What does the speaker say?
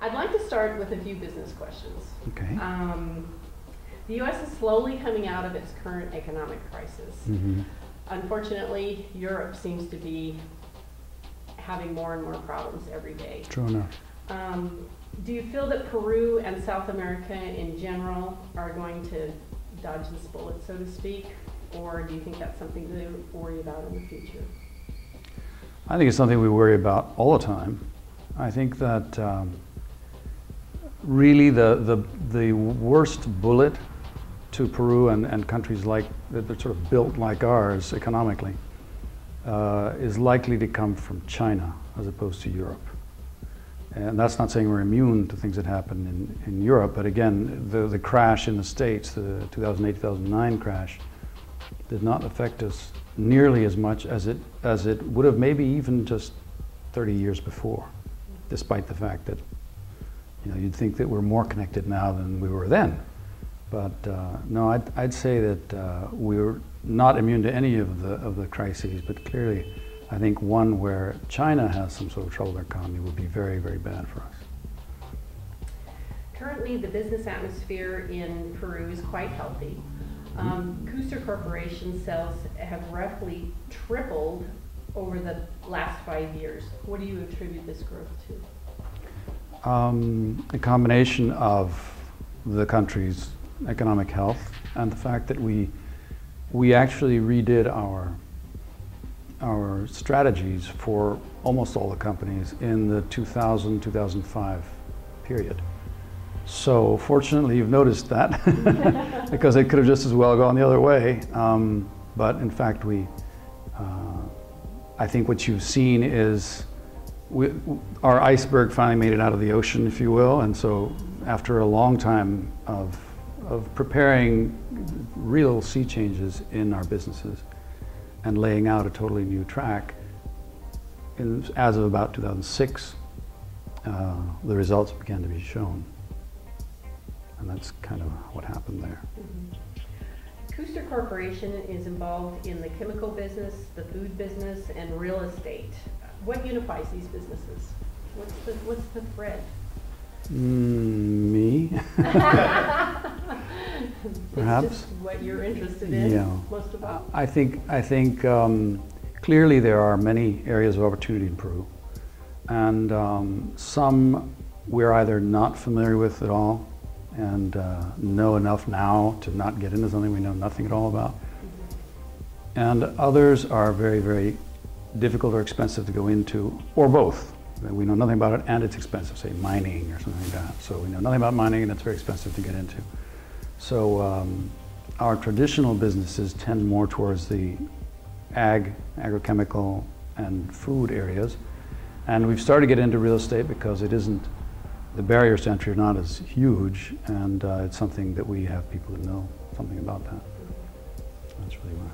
I'd like to start with a few business questions. Okay. The U.S. is slowly coming out of its current economic crisis. Mm-hmm. Unfortunately, Europe seems to be having more and more problems every day. True enough. Do you feel that Peru and South America in general are going to dodge this bullet, so to speak, or do you think that's something to worry about in the future? I think it's something we worry about all the time. I think that really the worst bullet to Peru and countries like that are sort of built like ours economically is likely to come from China as opposed to Europe. And that's not saying we're immune to things that happen in Europe, but again, the crash in the States, the 2008-2009 crash, did not affect us nearly as much as it would have maybe even just 30 years before, despite the fact that you'd think that we're more connected now than we were then. But no, I'd say that we're not immune to any of the crises, but clearly I think one where China has some sort of trouble in their economy would be very, very bad for us. Currently, the business atmosphere in Peru is quite healthy. Custer Corporation sales have roughly tripled over the last 5 years. What do you attribute this growth to? A combination of the country's economic health and the fact that we actually redid our strategies for almost all the companies in the 2000-2005 period. So fortunately you've noticed that because it could have just as well gone the other way. But in fact I think what you've seen is our iceberg finally made it out of the ocean, if you will, and so after a long time of preparing real sea changes in our businesses and laying out a totally new track, as of about 2006, the results began to be shown. And that's kind of what happened there. Custer Corporation is involved in the chemical business, the food business, and real estate. What unifies these businesses? What's the thread? Me. Perhaps. It's just what you're interested in, most of all. I think clearly there are many areas of opportunity in Peru, and some we're either not familiar with at all and know enough now to not get into something we know nothing at all about. And others are very, very difficult or expensive to go into, or both. We know nothing about it and it's expensive, say mining or something like that. So we know nothing about mining and it's very expensive to get into. So our traditional businesses tend more towards the agrochemical and food areas. And we've started to get into real estate because it isn't, the barriers to entry are not as huge, and it's something that we have people that know something about that. That's really why.